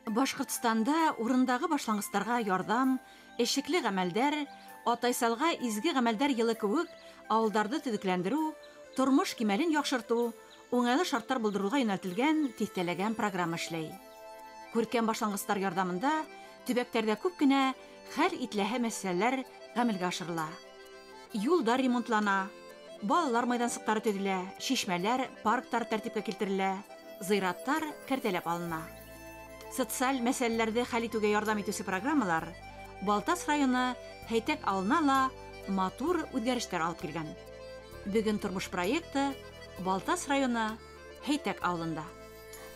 Башкортстанда урындагы башлангыстарга ярдәм, эшекле гамәлдәр, атайсалга изге гамәлдәр йылы кебек авылдарды төзекләндерү, тормыш кимәлен яхшырту, уңайлы шартлар булдыруга юнәлтелгән тиҫтәләгән программа эшләй. Күркәм башлангыстар ярдәмендә төбәктәрдә күп кенә хәл ителәһә мәсьәләләр гамәлгә ашырыла. Юлдар ремонтлана, балалар майдансыклары төзелә, шишмәләр, парктар тәртипкә килтерелә, зыяраттар кәртәләп алына. Социаль мәсьәләләрне хәл итүгә ярдәм итүче программалар Балтас районы Һәйтәк авылына ла матур үзгәрешләр алып килгән. Бүген тормыш проекты Балтас районы Һәйтәк авылында.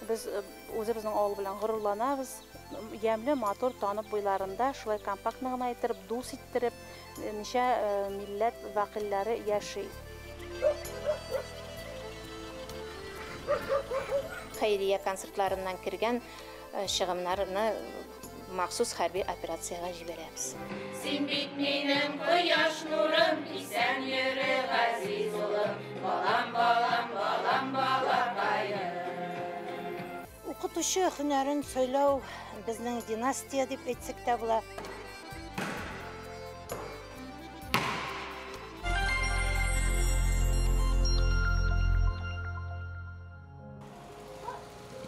Без үзебезнең авыл белән горурланабыз. Ямлы матур танып буйларында шулай компактны гына итеп, дус иттереп, ничә милләт вәкилләре яши. Хәйрия концертларыннан кергән чыгымнарны махсус хәрби операциягә җибәрәбез. Син бит минем кояш нурым, исән йөре газиз улым, балам, балам, балам, балакайым. Укытучы һөнәрен сөйләү безнең династия дип әйтсәк тә була.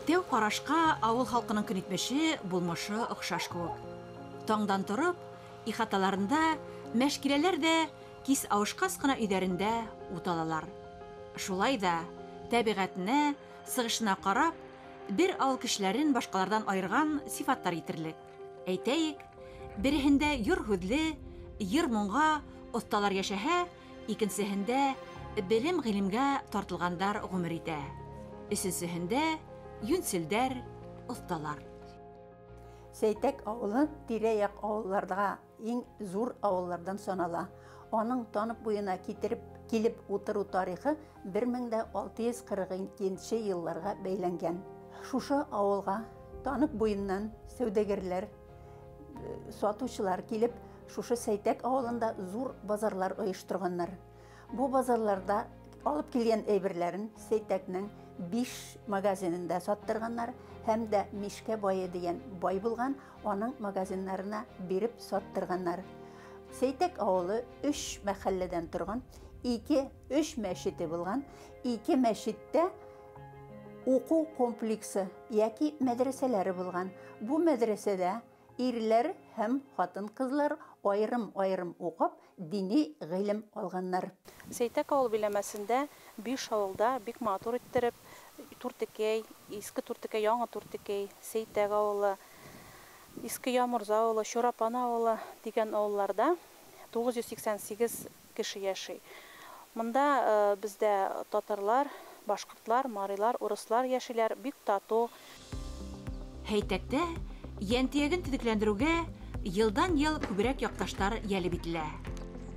Тәү карашка авыл халкының көнитмеше, булмышы охшаш кебек. Таңдан торып, ихаталарында мәшкиләләр дә кис авышкас кына өйдәрендә ут алалар. Шулай да табигатьне, сыгышына карап, бер авыл кешеләрен башкалардан айырган сифаттар итерлек. Әйтәйек, береһендә юр һүҙле, йыр-моңга осталар яшәһә, икенчеһендә белем-гыйлемгә тартылгандар гомер итә. Өченчеһендә юнселдәр, осталар. Сәйтәк авылы тирә-як авылларга иң зур авыллардан санала. Аның танып буена килеп утыру тарихы 1642 елларга бәйләнгән. Шушы авылга танып буеннан сәүдәгәрләр, сатучылар килеп, шушы Сәйтәк авылында зур базарлар оештырганнар. Бу базарларда алып килгән әйберләрен Сәйтәкнең 5 магазинында саттырганнар һәм дә Мишкә бае дигән бай булган, аның магазиннарына биреп саттырганнар. Сәйтәк авылы 3 мәхәлләдән торган, 2-3 мәчете булган, 2 мәчеттә уку комплексы яки мәдрәсәләре булган. Бу мәдрәсәдә ирләр һәм хатын-кызлар айрым-айрым укып, дини гыйлем алганнар. Сәйтәк авыл биләмәсендә 5 авылда бик матур иттереп, Туртекәй, Иске Туртекәй, Яңа Туртекәй, Сәйтәк авылы, Иске Ямурза авылы, Шурапан авылы дигән авылларда 988 кеше яши. Монда бездә татарлар, башкортлар, марилар, урыслар яшиләр, бик тату. Һәйтәктә янтиягын төзекләндерүгә йылдан-ел күбрәк якташтар ялеп ителә.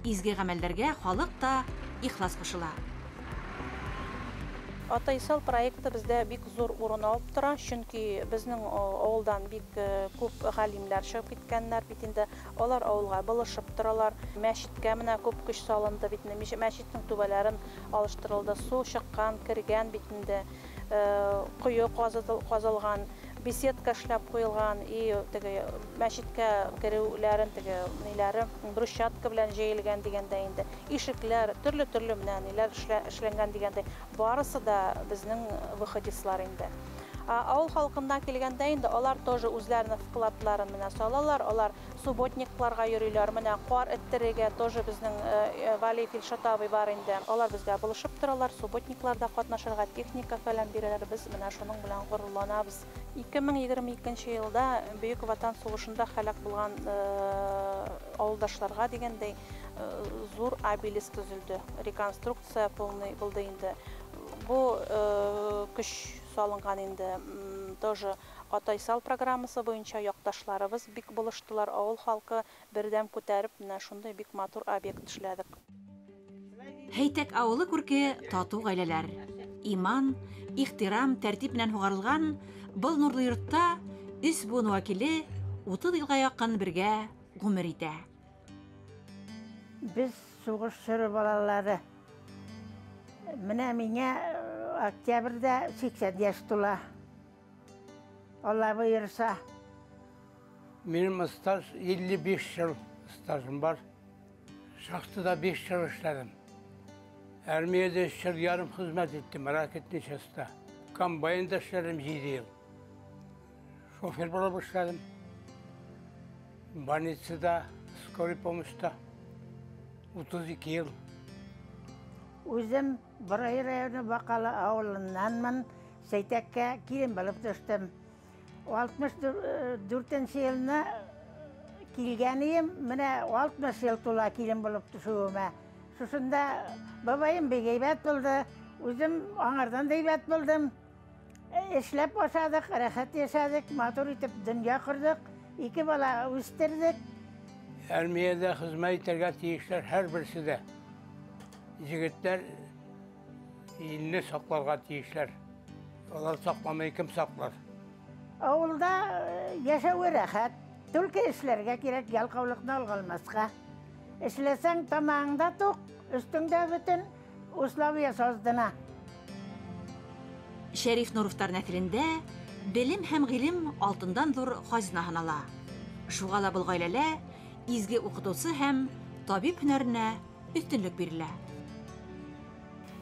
Изге гамәлләргә халык та ихлас кушыла. Атайсал проекты бездә бик зур урын алып тора, чөнки безнең авылдан бик күп галимләр чыгып киткәннәр, бит инде алар авылга булышып торалар. Мәчеткә менә күп көч салынды, бит инде мәчетнең түбәләрен алыштырылды, су чыккан, кергән, бит инде кое казылган, беседка эшләп куелган, и теге мәчеткә керүләрен теге ниләре брусчатка белән җәелгән дигәндә инде. Ишекләр, төрле менә ниләр эшләнгән дигәндә, барысы да безнең выходислар инде. Авыл халкында килгәндә инде алар тоже үзләренең вкладларын менә салалар, алар субботникларга йөриләр, менә кар эттерегә тоже безнең Вали Фильшатовый бар инде. Алар безгә булышып торалар, субботникларда катнашырга техника фәлән бирәләр, без менә шуның белән горурланабыз. 2022 елда Бөек Ватан сугышында һәлак булган авылдашларга дигәндәй зур обелиск төзелде. Реконструкция полный булды инде. Бу көч салынган инде. Тоже Атайсал программасы буенча якташларыбыз бик булыштылар, авыл халкы бердәм күтәреп, менә шундый бик матур объект эшләдек. Һәйтәк авылы күрке тату гаиләләр. Иман, ихтирам, тәртип белән хугарылган был нурлы йортта 3 буын вәкиле 30 елга якын бергә гомер итә. Без сугыш чоры балалары. Менә миңа октябрьдә 80 яшь тула. Алла боерса, Benim staj 55 yıl stajım var. Şaxtada 5 yıl işledim. Ermiyede 3 yıl yarım hizmet ettim, Meraket Neşesi'de. Kambayında işledim 7 yıl. Şoför bulup işledim. Banitsa'da, Skoripomus'ta 32 yıl. Özüm Bırayı rayonu Bakalı ağılındanman Seytek'e kilim bulup düştüm. 64 yılına kilgeniyim, mine 60 yıl tula kilim bulup düşüğüme. Şusunda babayım bir geybet buldu, özüm anardan deybet buldum. İşlep başladık, rahat yaşadık, motor itip dünya kurduk, 2 bala üstürdük. Ermiyede hizmet iterge tiyişler her birisi de. Yigitler ilini saklarga tiyişler. Onlar saklamayı kim saklar? Avulda yaşağı rahat, Türkiye işlerge gerek yalqavlıqны alğalmasqa. İşlesen tamağında tok, üstünde bütün Uslavia sozduna. Şerif Nurovtar näsilinde bilim hem gilim altından zor hazina hanala. Şuğa la бұл gailele izgi okutuvchi hem tabip hünärine üstünlük berilä.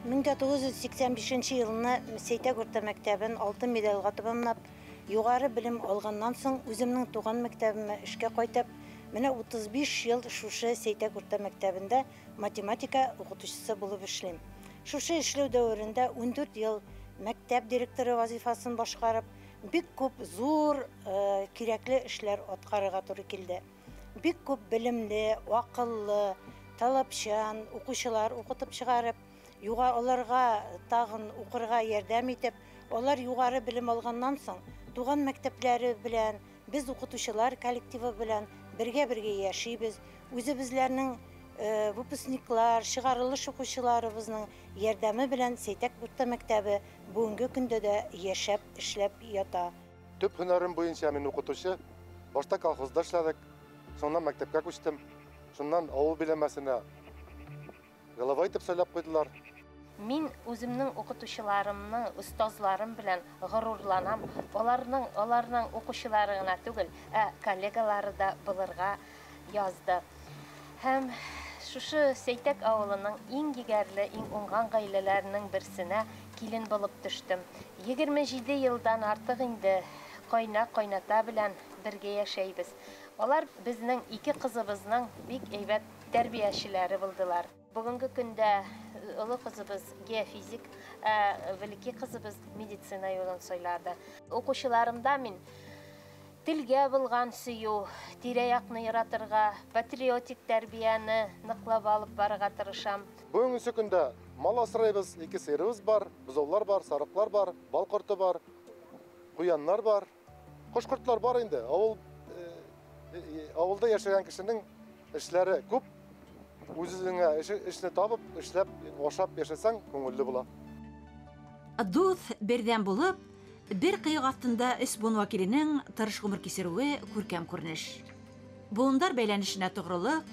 1985 yılına Seytek Orta Mektebi'n 6 medalga tamamlap, yuqarı bilim alğandan soň özümniň tuğan mektebime işe qaytap, mine 35 yıl şuşa Seytek Orta Mektebi'nde matematika okutuşçusu bulup işlem. Şuşa işlew döwründe 14 yıl mektep direktoru vazifasını başkarıp, bik köp zor kirekli işler atkarıga tory kildi. Bik köp bilimli, akıllı, talapçan okuşular okutup çıkarıp, olarga tagın okurga yardam etip, olar yuqarı bilim algandan soň tuğan mektepleri bilen, biz okutuşular kollektivi bilen birge yaşaybiz. Özübizlerniň выпускниклар, çıgarılış okuşularыбıznyň yardamy bilen Seytek Orta Mektebi bugunky günde de yaşap, işlep yata. Tüp hünerim boyunca men okutuşu, başta kolxozda işledik, sonra mektepke köçtüm. Şundan awul bilemesine galava etip söylep koydular. Min özümniň okutuşlarymny, ustazlarym bilen gururlanam. Olarnyň okuşularyna tügül, kollegalary da bilirga yazdy. Hem şuşu Seytek awulunyň iň gigerli, iň uňgan gaýleleriniň birisine kilin bolup düşdüm. 27 ýyldan artyk indi koynata bilen birge ýaşaýbys. Olar bizniň 2 kyzybyzyň bik eýbet terbiýeçileri boldylar. Bugünkü günde ulu kızımız geofizik, veliki kızımız meditsina yolun soylardı. Okuşularımda min tilge bulgan suyu, tire-yakını yaratırga, patriotik terbiyeni nıklap alıp barıga tırışam. Bugünkü günde mal asıraybız, 2 sırыбыз var, buzovlar var, sarıklar var, bal kurtu var, kuyanlar var, koşkurtlar var indi. Avulda yaşayan kişinin işleri köp. Özüňe işini tapıp, işlep, oşap yaşasan köngüllü bula. Дуҫ бердәм булып, bir кыйык астында эс бун вакилинең тырыш гомер кисеруе күркәм күренеш. Буындар бәйләнешенә тугрылык,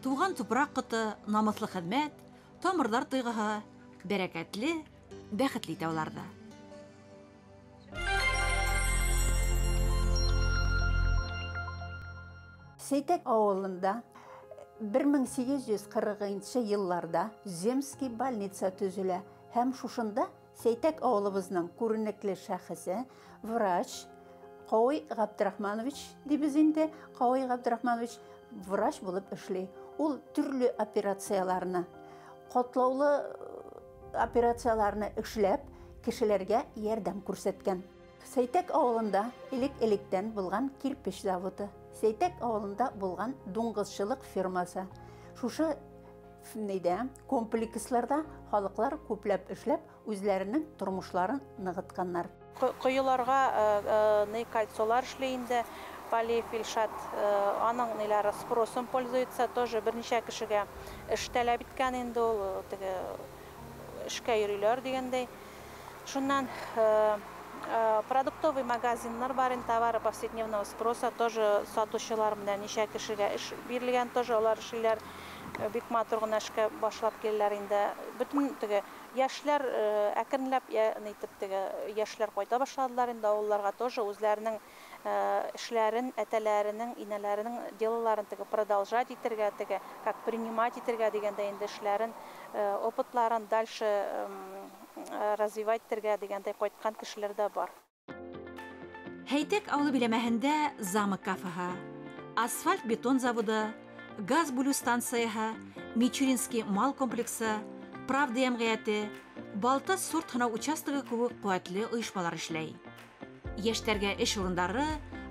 туган тупрак кыты, намыслы хезмәт, тамырлар тыйгыһы, бәрәкәтле, бәхетле итә уларда. Seytek awulында 1840 yıllarda Zemski больница төзелә һәм шушында Seytek awulыбызның күренекле шәхесе врач Кавый Габдрахманович дибез инде. Кавый Габдрахманович врач булып эшли. Ул төрле операцияларны, катлаулы операцияларны эшләп, кешеләргә ярдәм күрсәткән. Seytek awulында элек-электән булган кирпич заводы, Seytek awulында булган дуңгызчылык фирмасы. Шушы комплексларда халыклар күпләп эшләп, үзләренең тормышларын ныгытканнар. Коюларга кольцолар эшләйинде, полифильшат, аның неләре спросом пользуется, тоже берничә кешегә эш таләп иткән инде ул, эшкә йөриләр дигәндәй. Шуннан продуктовый магазиннар бар, товары повседневного спроса, тоже сатучылар белән ничә кешегә эш бирелгән, тоже алар эшләр бик матур гына эшкә башлап киләләр инде. Бүтән яшьләр әкренләп яшьләр кайта башладылар инде, авылларга тоже үзләренең эшләрен, әтәләренең, инәләренең делоларын продолжать итәргә, как принимать итәргә дигәндә инде эшләрен, опытларын дальше развивать итәргә дигәндә кайткан кешеләр дә бар. Һәйтәк авылы биләмәһендә Замок кафеһы, асфальт бетон заводы, газ бүлү станцияһы, Мичуринский мал комплексы, Правда йәмгыяте, Балта сорт һынау участогы кебек куәтле оешмалар эшләй. Яшьтәргә эш урындары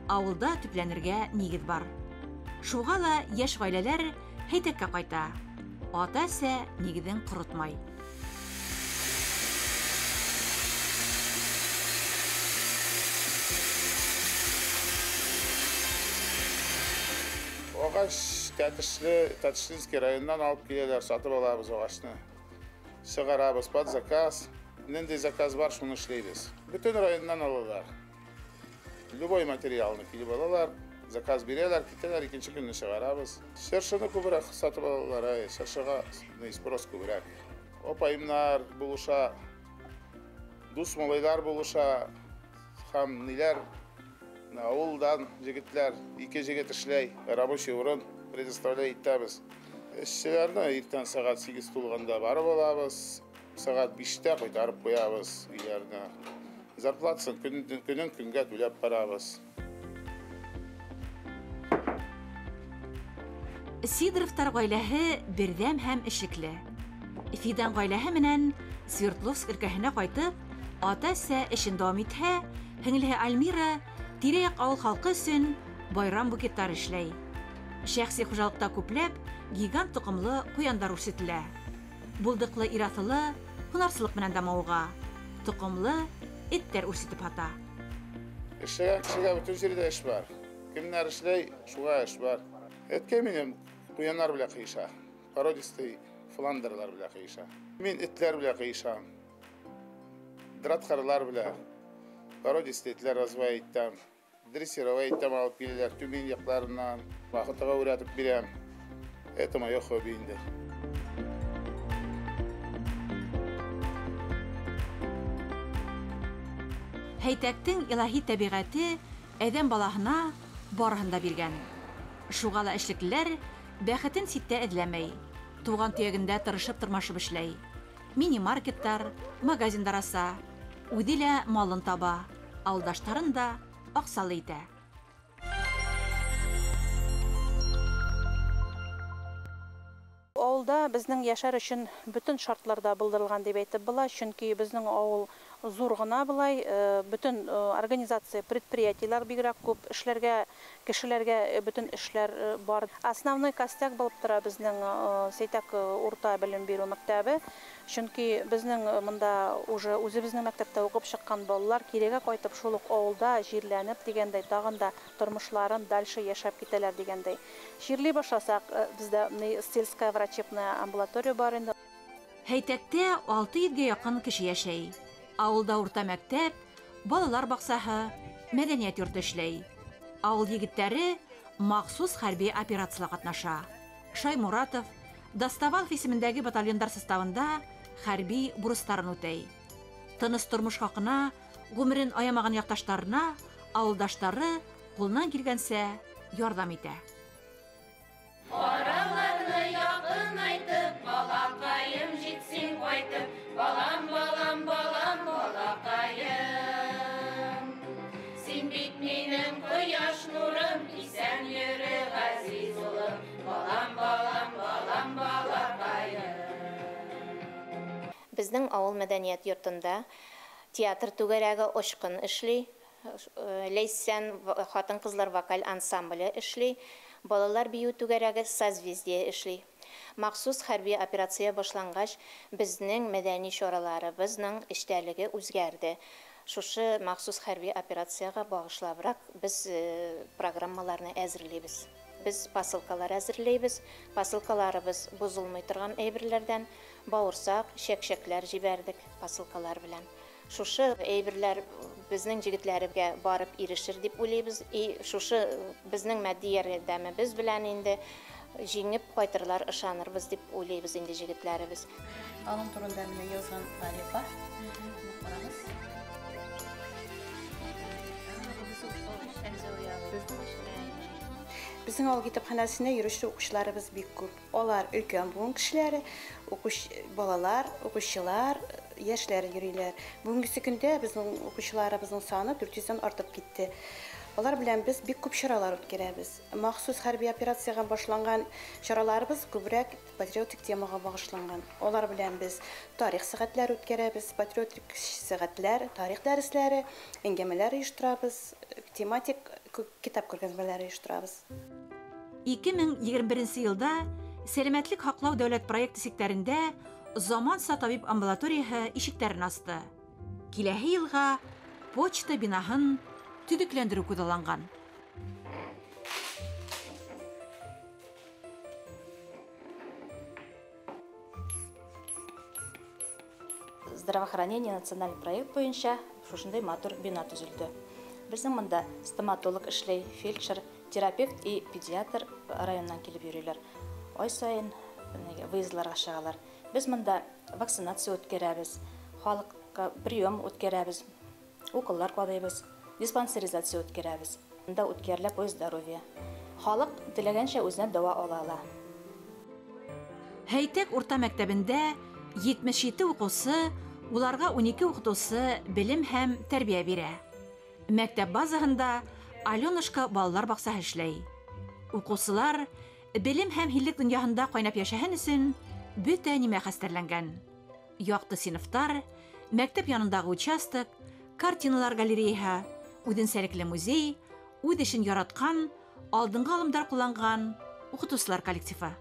авылда төпләнергә нигез бар. Шуға ла яшь гаиләләр һәйтәккә кайта. Ата-әсә нигеҙен ҡоротмай. Ағаш Тәтішлинский районынан алып келелер, сатып алабыз ағашны. Шығарабыз под заказ. Нендей заказ бар, шуны эшләйбез. Бүтін районнан алалар. Любой материалны килеп алалар, заказ бирәләр, китәләр, икенче көнне шығарабыз. Шыршыны күбрәк сатып алалар, шыршыга спрос күбрәк. Опайымнар булыша, дус малайлар булыша, һәм ниләр ауылдан жігітлер, ике жігіт эшләй, рабочий урын предоставляй итәбез. Эшчеләрне иртән сағат 8 тулғанда барып алабыз, сағат 5-тә кайтарып куябыз өйләренә. Зарплатасын көннән көнгә түләп барабыз. Сидоровтар гаиләһе бердәм һәм эшекле. Фидан гаиләһе менән Свердловск өлкәһенә кайтып, ата-әсә эшен дәвам итһә, һеңлеһе Альмира тирә-як авыл халкы өсөн байрам букеттар эшләй. Шәхси хуҗалыкта күпләп гигант тоҡомлы ҡуяндар үрсетелә. Булдыҡлы ир-аҫылы һунарсылыҡ менән дә мауыға. Тоҡомлы эттәр үрсетеп һата. Эшләгән кешегә бөтөн җирдә эш бар. Кемнәр эшләй, шуға эш бар. Эткә минем ҡуяннар белән ҡыйыша. Породистый фландерлар белән ҡыйыша. Мин этләр белән ҡыйышам. Дратхарлар белән. Породистый этләр развай итәм. Дрессировать итәм, алып киләләр Түмен яҡларынан. Ваҡытыға уйратып бирәм. Это мое хобби инде. Һәйтәктең илаһи тәбиғәте әҙәм балаһына барыһын да биргән. Шуға ла эшлеклеләр бәхетен ситтә эҙләмәй. Туған төйәгендә тырышып-тырмашып эшләй. Мини-маркеттар, магазиндар аса. Үҙе лә малын таба. Ауылдаштарын да аҡсалы итә. Авылда безнең яшәр өчен бөтен шартларда булдырылган дип әйтеп була, чөнки безнең авыл зур гына булай, бөтен организация, предприятиелар бигрәк күп, эшләргә, кешеләргә бөтен эшләр бар. Основной костяк булып тора безнең Сейтәк урта белем бирү мәктәбе, чөнки безнең монда уже үзебезнең мәктәптә укып чыккан балалар кирегә кайтып шул ук авылда җирләнеп дигәндәй, тагын да тормышларын дальше яшәп китәләр дигәндәй. Җирли башласак, бездә сельская врачебная амбулатория бар инде. Һәйтәктә 600-гә яҡын кеше йәшәй. Ауылда урта мәктәп, балалар баҡсаһы, мәҙәниәт йорто эшләй. Ауыл егеттәре махсус хәрби операцияларда ҡатнаша. Шаймуратов Доставалов исемендәге батальондар составында хәрби бурыстарын үтәй. Тыныс тормош хаҡына ғүмерен аямаған яҡташтарына ауылдаштары ҡулынан килгәнсә ярҙам итә. Араларны яҡынайтып, балаҡайым җитсен ҡайтып, балам, балам, балам, балаҡайым. Син бит минең ҡояш нурым, исән йөрө ғәзиз улым, балам, балам, балам, балаҡайым. Безнең авыл мәдәниәт йортында театр түгәрәге Ошҡон эшләй, Ләйсән хатын-ҡызлар вокаль ансамбле эшләй, балалар бию түгәрәге Созвездие эшләй. Махсус хәрби операция башланғаш, безнең мәдәни чараларыбызның эштәлеге үзгәрде. Шушы махсус хәрби операцияға багышлабырак без программаларны әзерләйбез. Без посылкалар әзерләйбез. Посылкаларыбыз бозылмый торган әйберләрдән бауырсак, шәкшәкләр җибәрдек посылкалар белән. Шушы әйберләр безнең җегетләргә барып ирешер дип уйлыйбыз. Шушы безнең матди ярдәмебез белән инде җиңеп кайтырлар, ышанырбыз дип уйлыйбыз инде җегетләребез. Аның турында менә язган тарих бар. Карагыз. Безнең авыл китапханәсенә йөрүче укучыларыбыз бик күп. Алар өлкән буын кешеләре, балалар, укучылар, яшьләр йөриләр. Бүгенге көндә безнең укучыларыбызның саны 400-дән артып китте. Алар белән без бик күп чаралар үткәрәбез. Махсус хәрби операциягә башланган чараларыбыз күбрәк патриотик темага багышланган. Алар белән без тарих сәгатьләре үткәрәбез, патриотик сәгатьләр, тарих дәресләре, әңгәмәләр оештырабыз, тематик китап күргәзмәләре оештырабыз. 2021 елда сәламәтлек һаклау дәүләт проекты сектәрендә заманса табиб амбулаторияһы ишекләрен асты. Киләһе елга почта бинаһын төҙөкләндерү күҙалланган. Здравоохранение националь проект буенча шушындай матур бина төзелде. Безнең монда стоматолог эшләй, фельдшер, терапевт и педиатр районнан килеп йөриләр. Ай сайын выездларга чыгалар. Без монда вакцинация үткәрәбез, халыкка прием үткәрәбез, уколлар кадыйбыз, диспансеризация үткәрәбез. Монда үткәрелә по здоровье. Халык теләгәнчә үзенә дава ала ала. Һәйтәк урта мәктәбендә 77 укучы, уларга 12 укытучы белем һәм тәрбия бирә. Мәктәп базаһында Аленушка балалар баксаһы эшләй. Укучылар белем һәм һиллек дөньяһында кайнап яшәһен өчен бөтә нимә хәстәрләнгән. Якты сыйныфтар, мәктәп янындагы участок, картиналар галереяһы, үҙенсәлекле музей, үҙ эшен яраткан, алдыңғы алымдар кулланган укытучылар коллективы.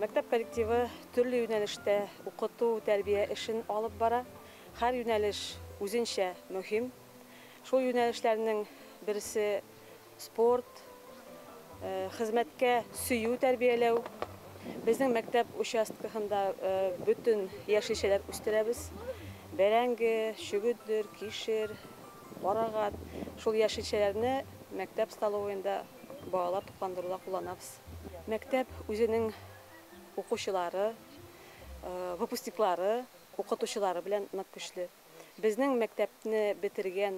Мәктәп коллективы төрле юнәлештә укыту, тәрбия эшен алып бара. Һәр юнәлеш үзенчә мөһим. Шул юнәлешләрнең берсе спорт, хезмәткә сөю тәрбияләү. Безнең мәктәп участкаһында бөтен яшелчәләр үстерәбез. Бәрәңге, шөгөтдер, кишер, карагат. Шул яшелчәләрне мәктәп столовыйында балалар тупландыруда кулланабыз. Мәктәп үзенең укучылары, выпускниклары, укытучылары белән нык көчле. Безнең мәктәпне бетергән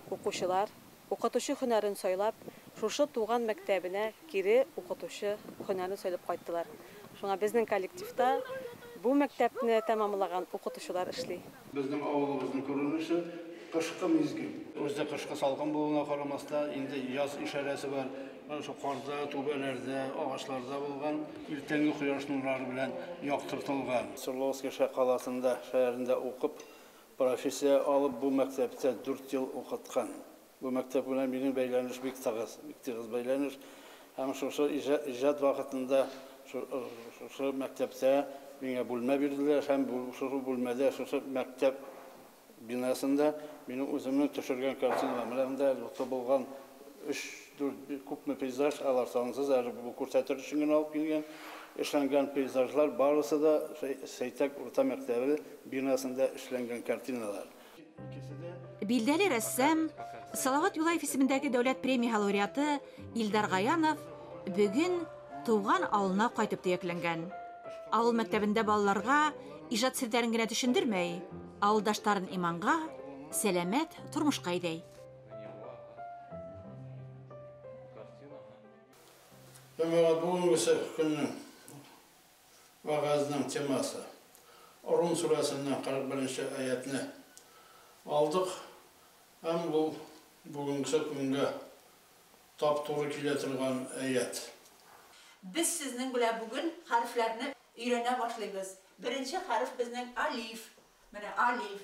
укучылар укытучы һөнәрен сайлап, шушы туган мәктәбенә кире укытучы һөнәрен сайлап кайттылар. Шуңа безнең коллективта бу мәктәпне тәмамлаган укытучылар эшли. Безнең авылыбызның күренеше кышкы мизгил. Үздә кышкы салкын булуына карамаста, инде яз ишарәсе бар. Шу карда, түбәләрдә, агачларда булган иртәнге кояш нурлары белән яктыртылган. Свердловск каласында, шәһәрендә укып, профессия алып бу мәктәптә 4 ел укыткан. Бу мәктәп белән минем бәйләнеш бик тыгыз бәйләнеш. Һәм шушы иҗат вакытында шушы мәктәптә миңа бүлмә бирделәр, һәм шушы бүлмәдә, шушы мәктәп бинасында минем үземнең төшергән картиналар белән дә булган 3-4 күпме пейзаж алар сансыз әле бу күрсәтер өчен генә алып килгән. Эшләнгән пейзажлар барысы да Сәйтәк урта мәктәбе бинасында эшләнгән картиналар. Билдәле рәссам, Салават Юлаев исемендәге дәүләт премия лауреаты Илдар Гаянов бүген туган авылына кайтып төякләнгән. Авыл мәктәбендә балаларга иҗат серләрен генә төшендермәй, авылдаштарын иманга, сәламәт тормышка әйдәй. Бүгенге көннең вагазның темасы Рум сүрәсеннән 41-нче аятны алдык. Һәм бу бүгенге көнгә таптуры килә торган аят. Biz sizning bilan bugun harflarni öğrenə başlayırıq. Birinci harf bizning alif. Mana alif.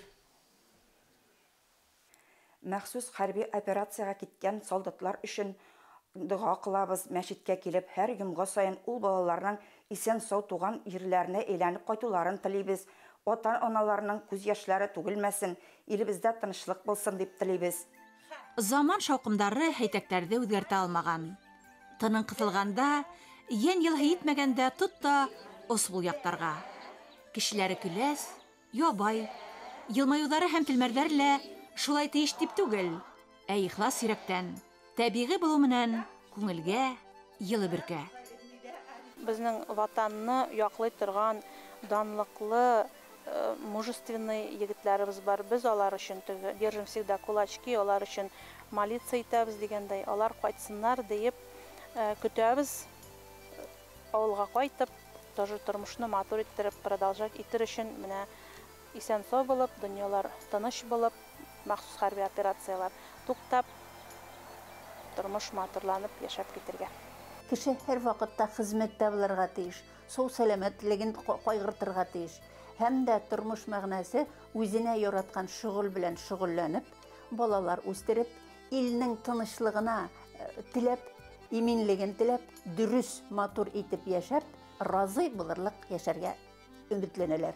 Махсус хәрби операциягә киткән солдатлар өчен дуга кылабыз, мәчеткә килеп, һәр йомга сайын ул балаларның исән сау туган җирләренә әйләнеп кайтуларын телибез. Ата-аналарның күз яшьләре түгелмәсен, илебездә тынычлык булсын дип телибез. Заман шаукымдары һәйтәктәрде үзгәртә алмаган. Тының кытылганда, ян елы итмәгәндә тотта ос бул яктарга. Кешеләре көләс, ябай, елмаюлары һәм телмәрләр шулай тиеш дип түгел, ә ихлас йөрәктән, табигый булу менән күңелгә йылы бөркә. Безнең ватанны яклый торган данлыклы мужественный егетләребез бар. Без алар өчен держим всегда кулачки, алар өчен молиться итәбез дигәндәй, алар кайтсыннар диеп көтәбез. Авылга кайтып, тоже тормышны матур иттереп, продолжать итер өчен менә исән-сау булып, дөньялар тыныч булып, махсус хәрби операциялар туктап, тормыш матурланып яшәп китергә. Кеше һәр вакытта хезмәттә булырга тиеш, сау сәламәтлеген кайгыртырга тиеш. Һәм дә тормыш мәгънәсе үзенә яраткан шөгыль белән шөгыльләнеп, балалар үстереп, илнең тынычлыгына теләп, иминлеген теләп, дөрес матур итеп яшәп, разый булырлык яшәргә өметләнәләр.